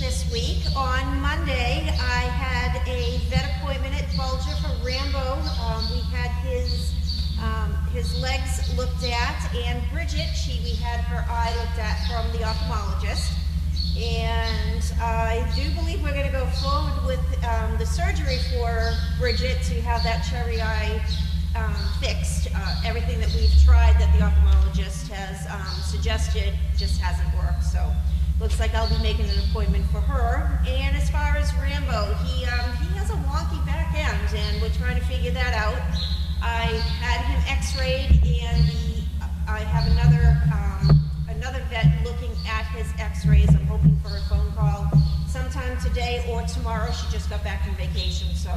this week. On Monday, I had a vet appointment at Bulger for Rambo. We had his legs looked at, and Bridget, we had her eye looked at from the ophthalmologist. And I do believe we're going to go forward with the surgery for Bridget to have that cherry eye fixed. Everything that we've tried that the ophthalmologist has suggested just hasn't worked. So looks like I'll be making an appointment for her. And as far as Rambo, he has a wonky back end, and we're trying to figure that out. I had him x-rayed, and I have another vet looking at his x-rays. I'm hoping for a phone call sometime today or tomorrow. She just got back from vacation, so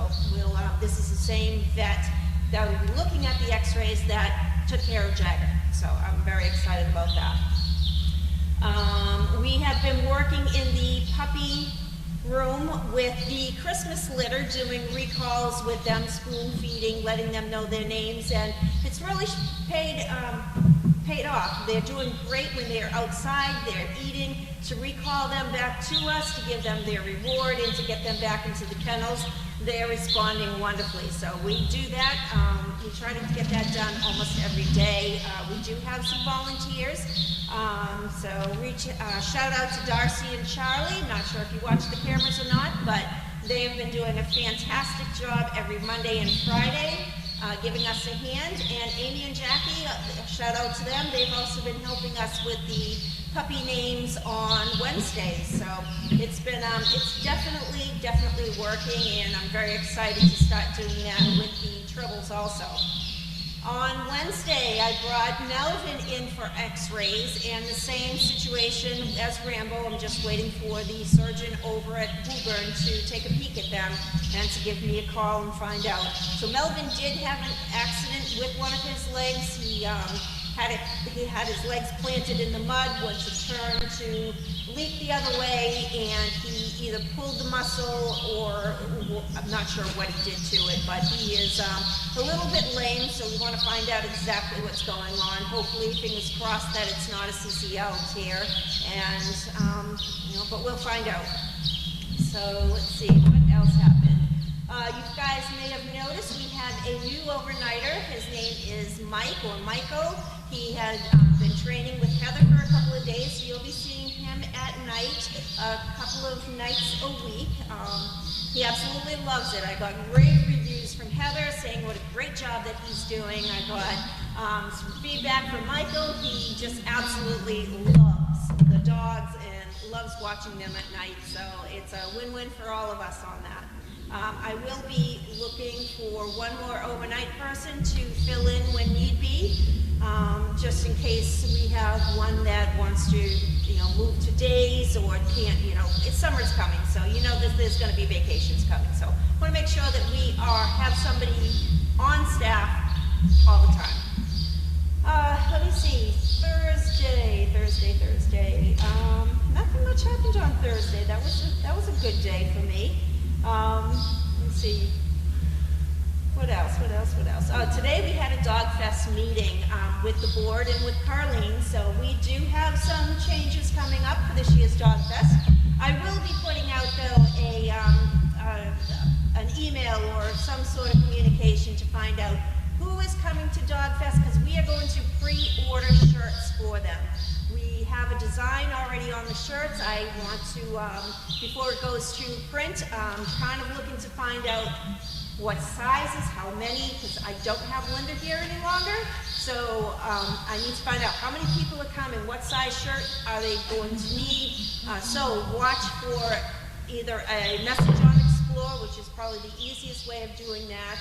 this is the same vet that will be looking at the x-rays that took care of Jagger. So I'm very excited about that. We have been working in the puppy room with the Christmas litter, doing recalls with them, spoon feeding, letting them know their names, and it's really paid off. They're doing great when they're outside, they're eating. To recall them back to us, to give them their reward, and to get them back into the kennels, they're responding wonderfully. So we do that. We try to get that done almost every day. We do have some volunteers. Shout out to Darcy and Charlie. Not sure if you watch the cameras or not, but they've been doing a fantastic job every Monday and Friday, giving us a hand. And Amy and Jackie, shout out to them. They've also been helping us with the puppy names on Wednesdays. So it's been, it's definitely working, and I'm very excited to start doing that with the tribbles also. On Wednesday, I brought Melvin in for x-rays, and the same situation as Rambo. I'm just waiting for the surgeon over at Woburn to take a peek at them and to give me a call and find out. So Melvin did have an accident with one of his legs. He had his legs planted in the mud, went to turn to leap the other way, and he either pulled the muscle or I'm not sure what he did to it, but he is a little bit lame, so we want to find out exactly what's going on. Hopefully, fingers crossed that it's not a CCL tear, and but we'll find out. So let's see, what else happened? You guys may have noticed we had a new overnighter. His name is Mike, or Michael. He had been training with Heather for a couple of days, so you'll be seeing him at night, a couple of nights a week. He absolutely loves it. I got rave reviews from Heather saying what a great job that he's doing. I got some feedback from Michael. He just absolutely loves the dogs and loves watching them at night, so it's a win-win for all of us on that. I will be looking for one more overnight person to fill in when need be, just in case we have one that wants to, move to days or can't, summer's coming, so there's going to be vacations coming. So I want to make sure that we have somebody on staff all the time. Let me see, Thursday. Nothing much happened on Thursday. That was a good day for me. Let's see. What else? Today we had a Dog Fest meeting with the board and with Carlene, so we do have some changes coming up for this year's Dog Fest. I will be putting out, though, an email or some sort of communication to find out who is coming to Dog Fest, because we are going to pre-order shirts for them. We have a design already on the shirts. I want to, before it goes to print, kind of looking to find out what sizes, how many, because I don't have Linda here any longer. So I need to find out how many people are coming, what size shirt are they going to need. So watch for either a message on Explore, which is probably the easiest way of doing that,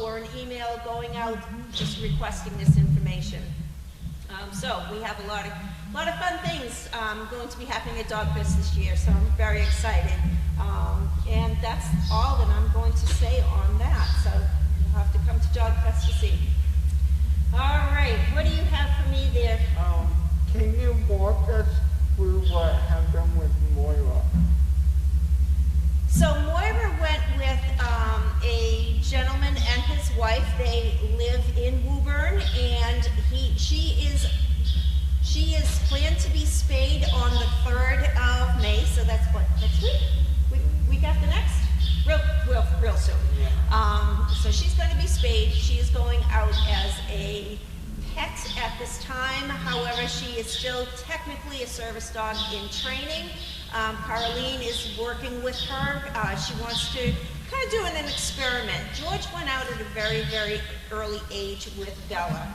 or an email going out just requesting this information. So we have a lot of fun things going to be happening at Dog Fest this year, so I'm very excited. And that's all that I'm going to say on that. So you'll have to come to Dog Fest to see. All right, what do you have for me there? Can you walk us through what happened with Moira? So Moira went with a gentleman and his wife. They live in Woburn, and she is planned to be spayed on the 3rd of May. So that's what, out as a pet at this time. However, she is still technically a service dog in training. Caroline is working with her. She wants to kind of do an experiment. George went out at a very, very early age with Bella.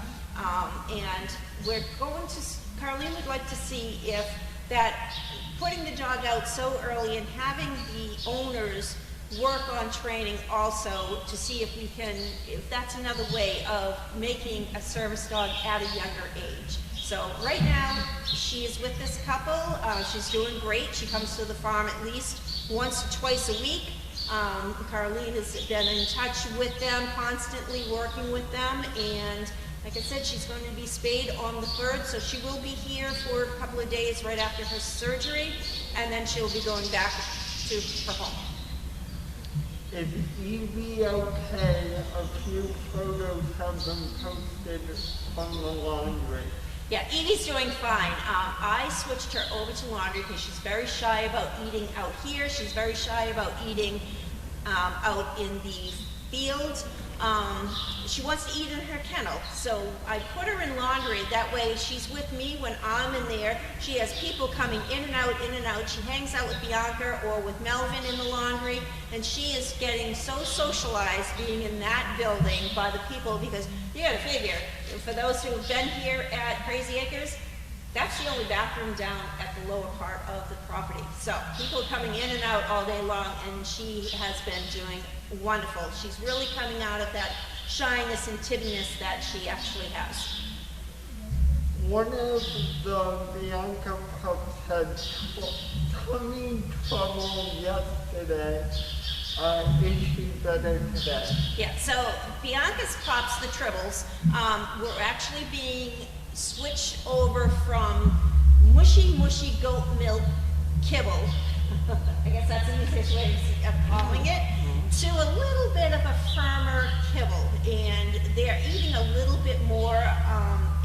And we're going to, Caroline would like to see if that putting the dog out so early and having the owners work on training also to see if we can, if that's another way of making a service dog at a younger age. So right now, she is with this couple. She's doing great. She comes to the farm at least once or twice a week. Caroline has been in touch with them, constantly working with them, and like I said, she's going to be spayed on the 3rd, so she will be here for a couple of days right after her surgery, and then she'll be going back to her home. Is Evie okay? A few photos have been posted on the laundry. Yeah, Evie's doing fine. I switched her over to laundry because she's very shy about eating out here. She's very shy about eating out in the field. She wants to eat in her kennel, so I put her in laundry. That way she's with me when I'm in there. She has people coming in and out, in and out. She hangs out with Bianca or with Melvin in the laundry, and she is getting so socialized being in that building by the people, because you gotta figure, for those who have been here at Crazy Acres, that's the only bathroom down at the lower part of the property. So people coming in and out all day long, and she has been doing wonderful. She's really coming out of that shyness and timidness that she actually has. One of the Bianca pups had tummy trouble yesterday. Is she better today? Yeah, so Bianca's pups, the Tribbles, were actually being switched over from mushy goat milk kibble, I guess that's the easiest way of calling it, to a little bit of a firmer kibble, and they're eating a little bit more,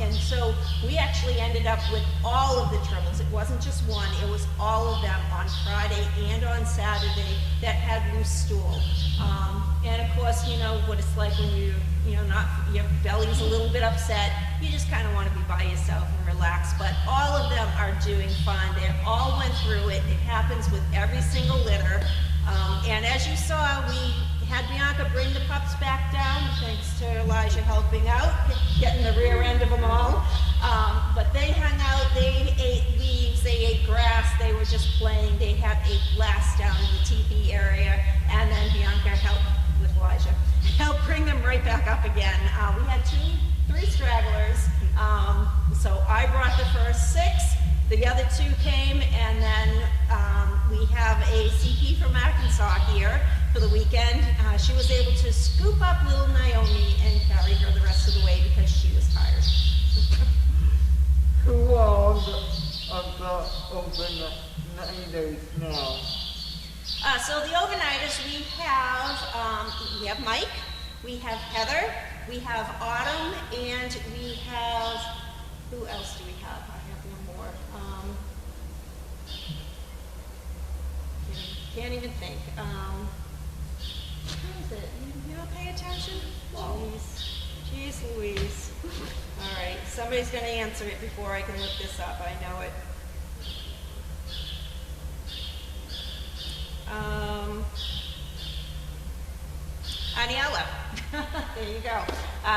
and so we actually ended up with all of the Tribbles. It wasn't just one, it was all of them on Friday and on Saturday that had loose stool. And of course, you know what it's like when your belly's a little bit upset, you just kind of want to be by yourself and relax, but all of them are doing fine. They all went through it. It happens with every single litter. And as you saw, we had Bianca bring the pups back down, thanks to Elijah helping out, getting the rear end of them all. But they hung out, they ate leaves, they ate grass, they were just playing. They had a blast down in the teepee area, and then Bianca helped with Elijah, helped bring them right back up again. We had 3 stragglers, so I brought the first 6, the other 2 came, and then we have a CP from Arkansas here for the weekend. She was able to scoop up little Naomi and carry her the rest of the way because she was tired. Who are the overnighters now? So the overnighters, we have Mike, we have Heather, we have Autumn, and we have, who else do we have? I have one more. Can't even think. Who is it? You don't pay attention? Jeez Louise. All right, somebody's going to answer it before I can look this up. I know it. Aniela. There you go.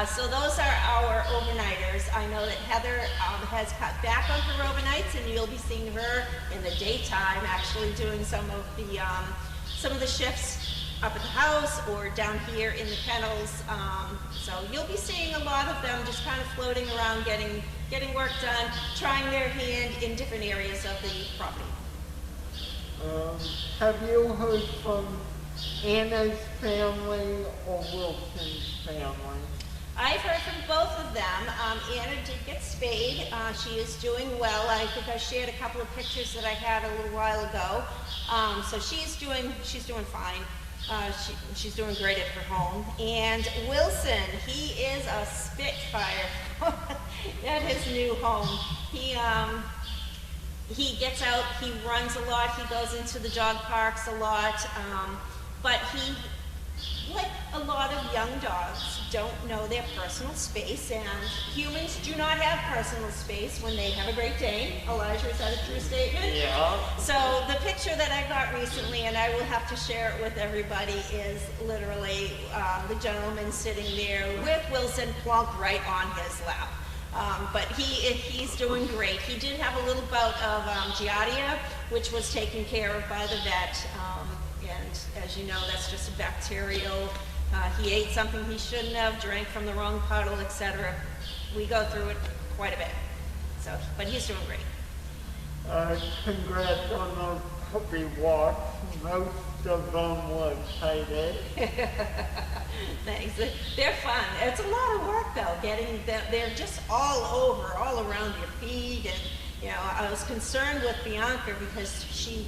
So those are our overnighters. I know that Heather has cut back on her overnights, and you'll be seeing her in the daytime actually doing some of the shifts up at the house or down here in the kennels. So you'll be seeing a lot of them just kind of floating around, getting work done, trying their hand in different areas of the property. Have you heard from Anna's family or Wilson's family? I've heard from both of them. Anna did get spayed. She is doing well. I think I shared a couple of pictures that I had a little while ago. So she's doing fine. She's doing great at her home. And Wilson, he is a spitfire at his new home. He gets out, he runs a lot, he goes into the dog parks a lot, but like a lot of young dogs don't know their personal space, and humans do not have personal space when they have a Great Dane. Elijah, is that a true statement? Yeah. So the picture that I got recently, and I will have to share it with everybody, is literally the gentleman sitting there with Wilson plunked right on his lap. But he's doing great. He did have a little bout of giardia, which was taken care of by the vet. And as you know, that's just a bacterial. He ate something he shouldn't have, drank from the wrong puddle, etc. We go through it quite a bit. So, but he's doing great. Congrats on those puppy walks. Most of them were excited. Thanks. They're fun. It's a lot of work though, getting them. They're just all over, all around your feet. And, you know, I was concerned with Bianca because she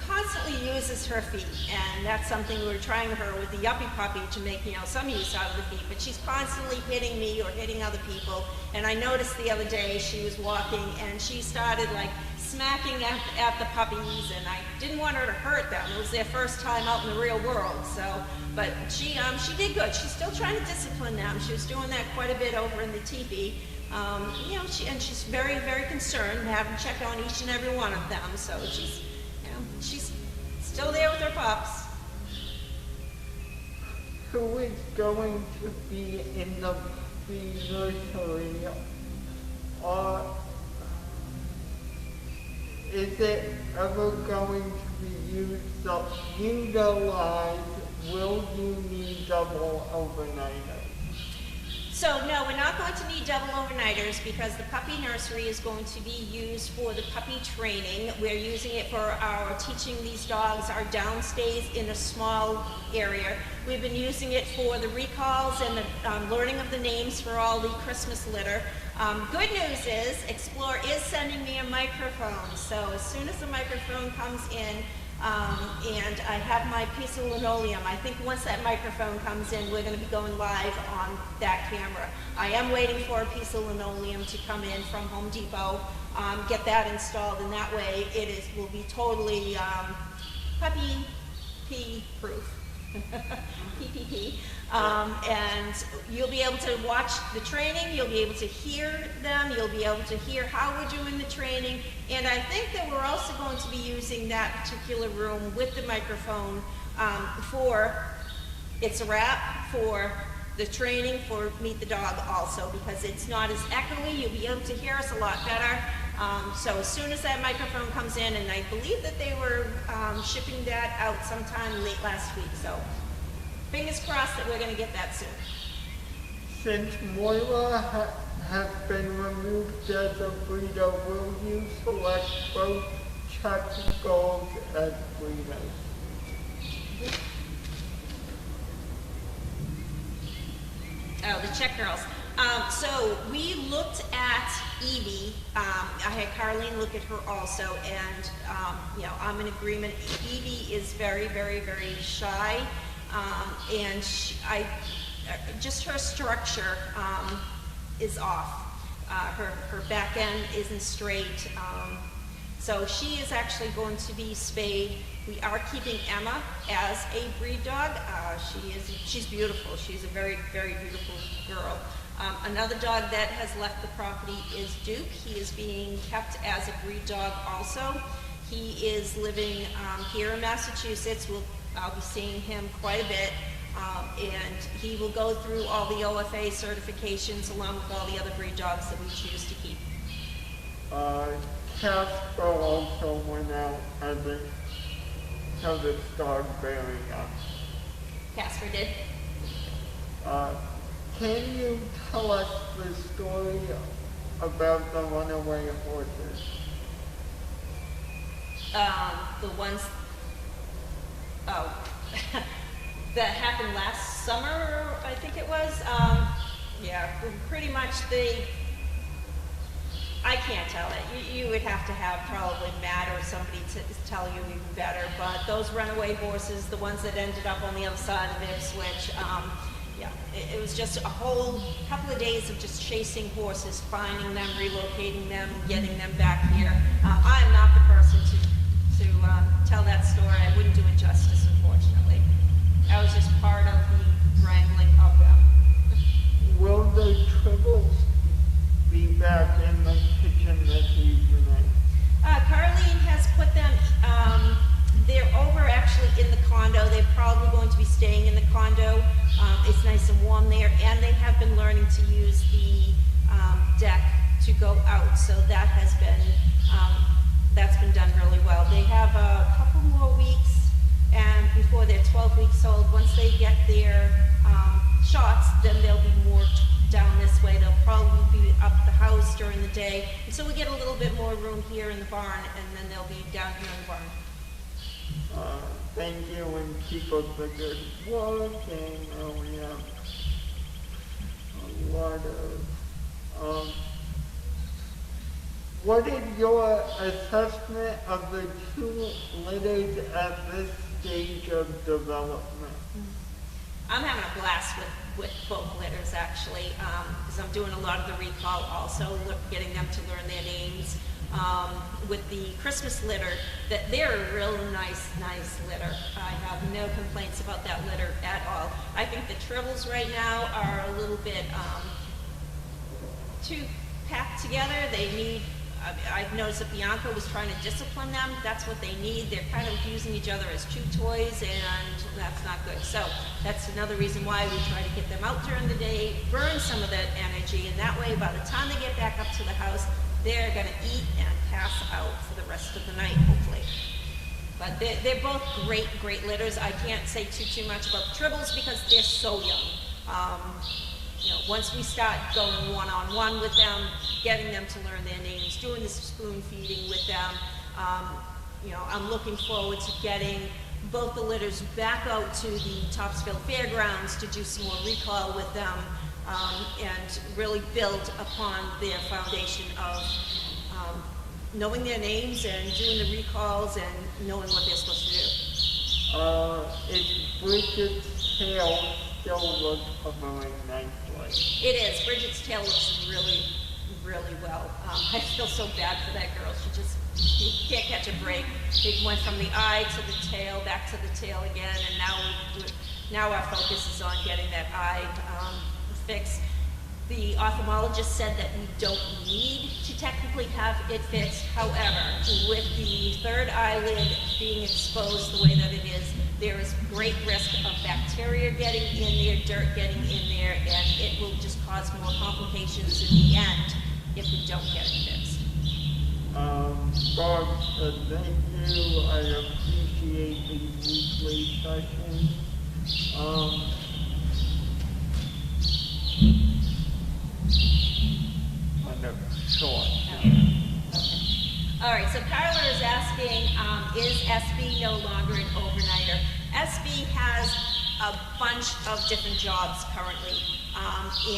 constantly uses her feet, and that's something we were trying her with the yuppie puppy to make, you know, some use out of the feet, but she's constantly hitting me or hitting other people. And I noticed the other day she was walking and she started like smacking at the puppies, and I didn't want her to hurt them. It was their first time out in the real world, so, but she did good. She's still trying to discipline them. She was doing that quite a bit over in the teepee. You know, she's very, very concerned, having checked on each and every one of them, so she's still there with her pups. Who is going to be in the nursery? Or is it ever going to be utilized? Will you need double overnighters? So no, we're not going to need double overnighters because the puppy nursery is going to be used for the puppy training. We're using it for our teaching these dogs our downstays in a small area. We've been using it for the recalls and the learning of the names for all the Christmas litter. Good news is Explore is sending me a microphone. So as soon as the microphone comes in, and I have my piece of linoleum. I think once that microphone comes in, we're going to be going live on that camera. I am waiting for a piece of linoleum to come in from Home Depot, get that installed, and that way it will be totally puppy pee proof. PPP. And you'll be able to watch the training, you'll be able to hear them, you'll be able to hear how we're doing the training, and I think that we're also going to be using that particular room with the microphone for It's a Wrap, for the training, for Meet the Dog also, because it's not as echoey, you'll be able to hear us a lot better. So as soon as that microphone comes in, and I believe that they were shipping that out sometime late last week, so fingers crossed that we're going to get that soon. Since Moira has been removed as a breeder, will you select both Czech girls as breeders? Oh, the Czech girls. So we looked at Evie. I had Carlene look at her also, and you know, I'm in agreement. Evie is very, very, very shy, and just her structure is off. Her back end isn't straight. So she is actually going to be spayed. We are keeping Emma as a breed dog. She's beautiful. She's a very, very beautiful girl. Another dog that has left the property is Duke. He is being kept as a breed dog also. He is living here in Massachusetts. I'll be seeing him quite a bit. And he will go through all the OFA certifications along with all the other breed dogs that we choose to keep. Casper also went out as a dog very young. Casper did. Can you tell us the story about the runaway horses? The ones, that happened last summer, I think it was. Yeah, pretty much I can't tell it. You would have to have probably Matt or somebody to tell you even better. But those runaway horses, the ones that ended up on the other side of Ipswich, yeah, it was just a whole couple of days of just chasing horses, finding them, relocating them, getting them back here. I am not the person to tell that story. I wouldn't do it justice, unfortunately. I was just part of the wrangling of them. Will the tribbles be back in the kitchen this evening? Carlene has put them, they're over actually in the condo. They're probably going to be staying in the condo. It's nice and warm there, and they have been learning to use the deck to go out. So that has been, that's been done really well. They have a couple more weeks, and before they're 12 weeks old, once they get their shots, then they'll be more down this way. They'll probably be up the house during the day, and so we get a little bit more room here in the barn, and then they'll be down here in the barn. Thank you, and keep up the good work, and we have a lot of, what is your assessment of the two litters at this stage of development? I'm having a blast with both litters, actually, because I'm doing a lot of the recall also, getting them to learn their names. With the Christmas litter, that they're a real nice litter. I have no complaints about that litter at all. I think the Tribbles right now are a little bit too packed together. They need, I've noticed that Bianca was trying to discipline them. That's what they need. They're kind of using each other as chew toys, and that's not good. So that's another reason why we try to get them out during the day, burn some of that energy, and that way by the time they get back up to the house, they're going to eat and pass out for the rest of the night, hopefully. But they're both great litters. I can't say too much about the Tribbles because they're so young. You know, once we start going one-on-one with them, getting them to learn their names, doing the spoon feeding with them, you know, I'm looking forward to getting both the litters back out to the Topsfield Fairgrounds to do some more recall with them, and really build upon their foundation of knowing their names and doing the recalls and knowing what they're supposed to do. Is Bridget's tail still look covering nicely? It is. Bridget's tail looks really well. I feel so bad for that girl. She can't catch a break. It went from the eye to the tail, back to the tail again, and now our focus is on getting that eye fixed. The ophthalmologist said that we don't need to technically have it fixed. However, with the third eyelid being exposed the way that it is, there is great risk of bacteria getting in there, dirt getting in there, and it will just cause more complications in the end if we don't get it fixed. Bob, thank you. I appreciate the weekly sessions. Short. All right, so Kyler is asking, is SB no longer an overnighter? SB has a bunch of different jobs currently,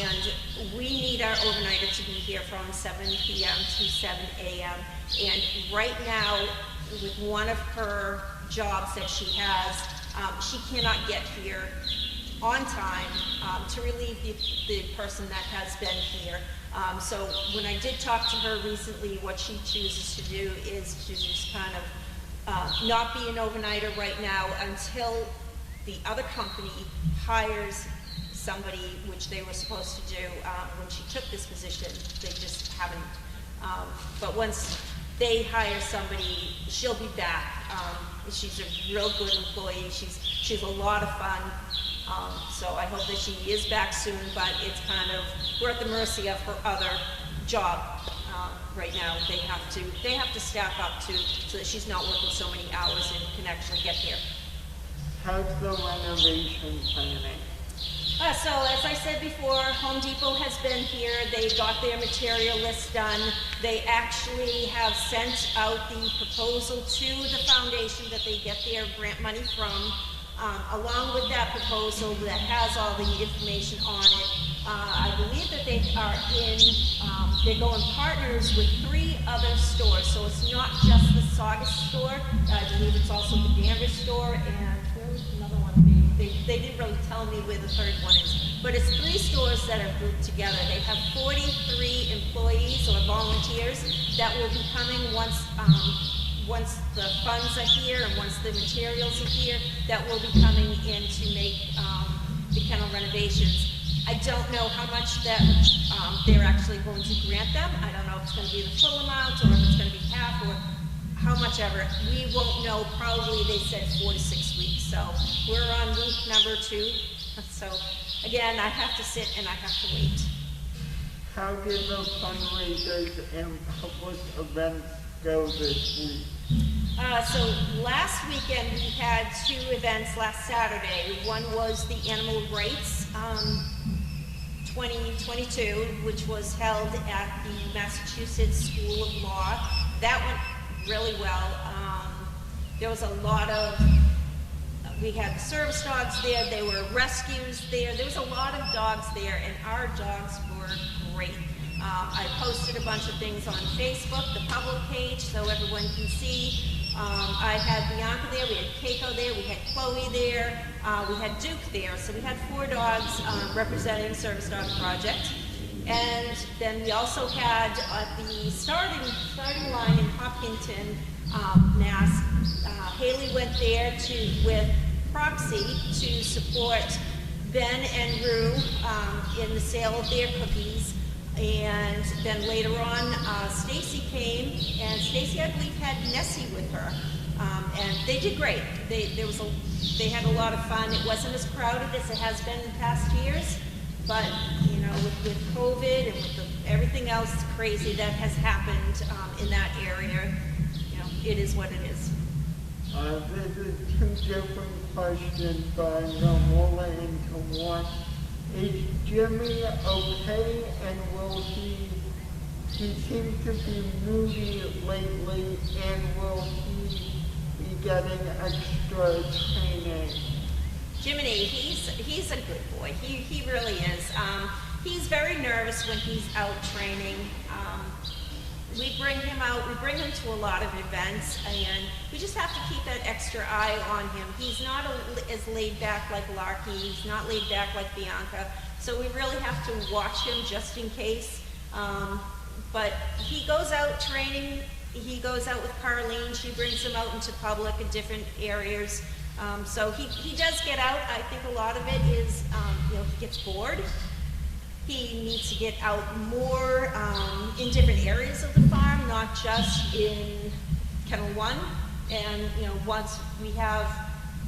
and we need our overnighter to be here from 7 p.m. to 7 a.m. And right now, with one of her jobs that she has, she cannot get here on time to relieve the person that has been here. So when I did talk to her recently, what she chooses to do is to just kind of not be an overnighter right now until the other company hires somebody, which they were supposed to do when she took this position. They just haven't. But once they hire somebody, she'll be back. She's a real good employee. She's a lot of fun. So I hope that she is back soon, but it's kind of, we're at the mercy of her other job right now. They have to staff up too, so that she's not working so many hours and can actually get here. How's the renovation planning? So as I said before, Home Depot has been here. They got their material list done. They actually have sent out the proposal to the foundation that they get their grant money from. Along with that proposal that has all the information on it, I believe that they are they're going partners with 3 other stores. So it's not just the Saugus store. I believe it's also the Danvers store, and where was another one? They didn't really tell me where the third one is. But it's 3 stores that are grouped together. They have 43 employees or volunteers that will be coming once once the funds are here and once the materials are here, that will be coming in to make the kennel renovations. I don't know how much that they're actually going to grant them. I don't know if it's going to be the full amount or if it's going to be half or how much ever. We won't know, probably they said 4 to 6 weeks. So we're on week number 2. So again, I have to sit and I have to wait. How did the fundraisers and public events go this week? So last weekend we had 2 events last Saturday. One was the Animal Rights 2022, which was held at the Massachusetts School of Law. That went really well. There was a lot of, we had the service dogs there, there were rescues there, there was a lot of dogs there, and our dogs were great. I posted a bunch of things on Facebook, the public page, so everyone can see. I had Bianca there, we had Keiko there, we had Chloe there, we had Duke there. So we had 4 dogs representing Service Dog Project. And then we also had the starting line in Hopkinton, Mass. Haley went there with Proxy to support Ben and Rue in the sale of their cookies. And then later on, Stacy came, and Stacy, I believe, had Nessie with her, and they did great. They had a lot of fun. It wasn't as crowded as it has been in past years, but you know, with COVID and with everything else crazy that has happened in that area, you know, it is what it is. This is 2 different questions, but I'm going to roll it into one. Is Jimmy okay, and will he seems to be moody lately, and will he be getting extra training? Jiminy, he's a good boy. He really is. He's very nervous when he's out training. We bring him out, we bring him to a lot of events, and we just have to keep that extra eye on him. He's not as laid back like Larky, he's not laid back like Bianca, so we really have to watch him just in case. But he goes out training, he goes out with Carlene, she brings him out into public in different areas. So he does get out. I think a lot of it is, you know, he gets bored. He needs to get out more in different areas of the farm, not just in Kennel 1. And you know, once we have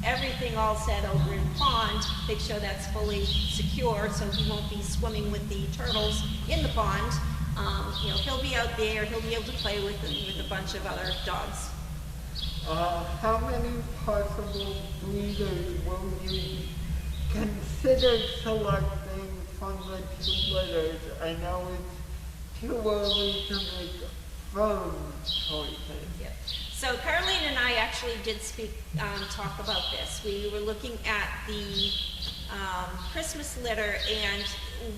everything all set over in pond, make sure that's fully secure so he won't be swimming with the turtles in the pond. You know, he'll be out there, he'll be able to play with a bunch of other dogs. How many possible breeders will you consider selecting from the 2 litters? I know it's too early to make firm choices. Yeah. So Carlene and I actually did talk about this. We were looking at the Christmas litter, and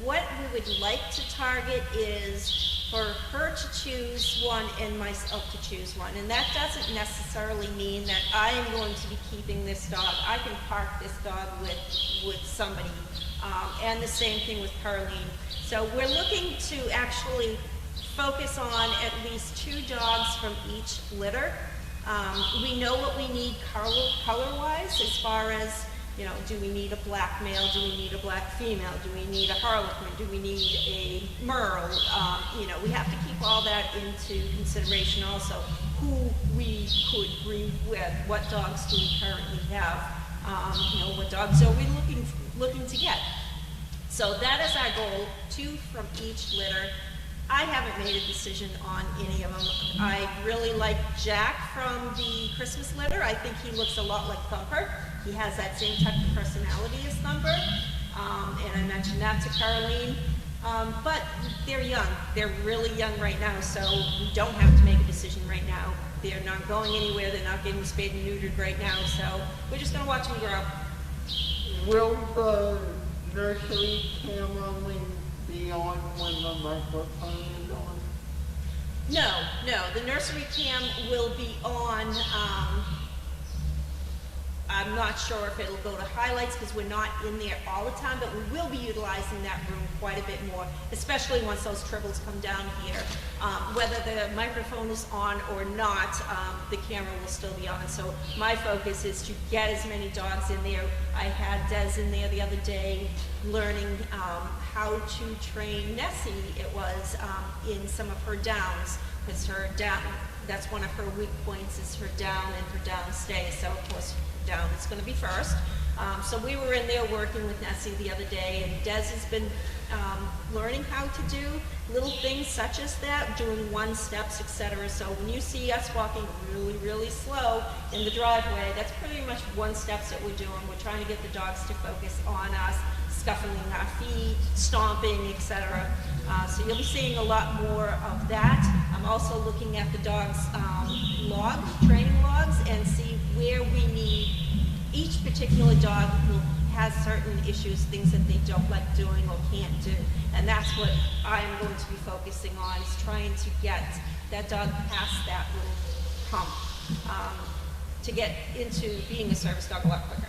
what we would like to target is for her to choose one and myself to choose one. And that doesn't necessarily mean that I am going to be keeping this dog. I can park this dog with somebody. And the same thing with Carlene. So we're looking to actually focus on at least 2 dogs from each litter. We know what we need color-wise as far as, you know, do we need a black male, do we need a black female, do we need a harlequin, do we need a merle? You know, we have to keep all that into consideration also. Who we could breed with, what dogs do we currently have, you know, what dogs are we looking to get. So that is our goal, 2 from each litter. I haven't made a decision on any of them. I really like Jack from the Christmas litter. I think he looks a lot like Thumper. He has that same type of personality as Thumper. And I mentioned that to Carlene. But they're young. They're really young right now, so we don't have to make a decision right now. They're not going anywhere. They're not getting spayed and neutered right now, so we're just going to watch them grow. Will the nursery cam only be on when the microphone is on? No, the nursery cam will be on, I'm not sure if it'll go to highlights because we're not in there all the time, but we will be utilizing that room quite a bit more, especially once those triples come down here. Whether the microphone is on or not, the camera will still be on. So my focus is to get as many dogs in there. I had Des in there the other day learning how to train Nessie. It was in some of her downs, because her down, that's one of her weak points, is her down and her down stay. So of course down is going to be first. So we were in there working with Nessie the other day, and Des has been learning how to do little things such as that, doing one steps, etc. So when you see us walking really, really slow in the driveway, that's pretty much one steps that we're doing. We're trying to get the dogs to focus on us, scuffling our feet, stomping, etc. So you'll be seeing a lot more of that. I'm also looking at the dogs' logs, training logs, and see where we need. Each particular dog has certain issues, things that they don't like doing or can't do. And that's what I'm going to be focusing on, is trying to get that dog past that little hump to get into being a service dog a lot quicker.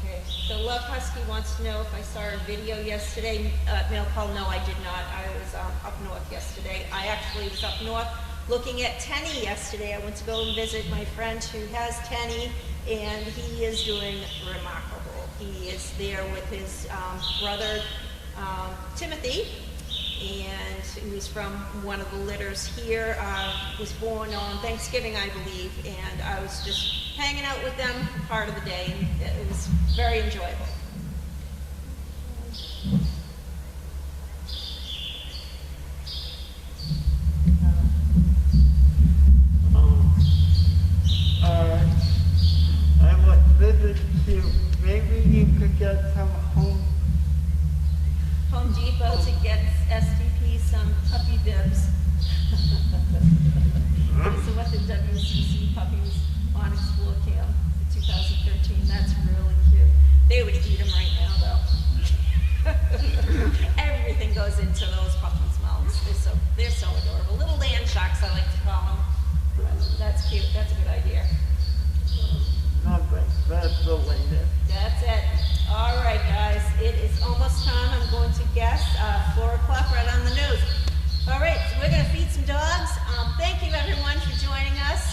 Okay, so Love Husky wants to know if I saw a video yesterday. Mail call, no, I did not. I was up north yesterday. I actually was up north looking at Tenny yesterday. I went to go and visit my friend who has Tenny, and he is doing remarkable. He is there with his brother, Timothy, and he was from one of the litters here, was born on Thanksgiving, I believe, and I was just hanging out with them part of the day, and it was very enjoyable. I would visit you. Maybe you could get some Home Depot to get STP some puppy bibs. So what the WCC puppies on Explore Camp for 2013. That's really cute. They would eat them right now, though. Everything goes into those puppies' mouths. They're so adorable. Little land sharks, I like to call them. That's cute. That's a good idea. nothing. That's the latest. That's it. All right, guys. It is almost time. I'm going to guess 4 o'clock right on the nose. All right, so we're going to feed some dogs. Thank you, everyone, for joining us.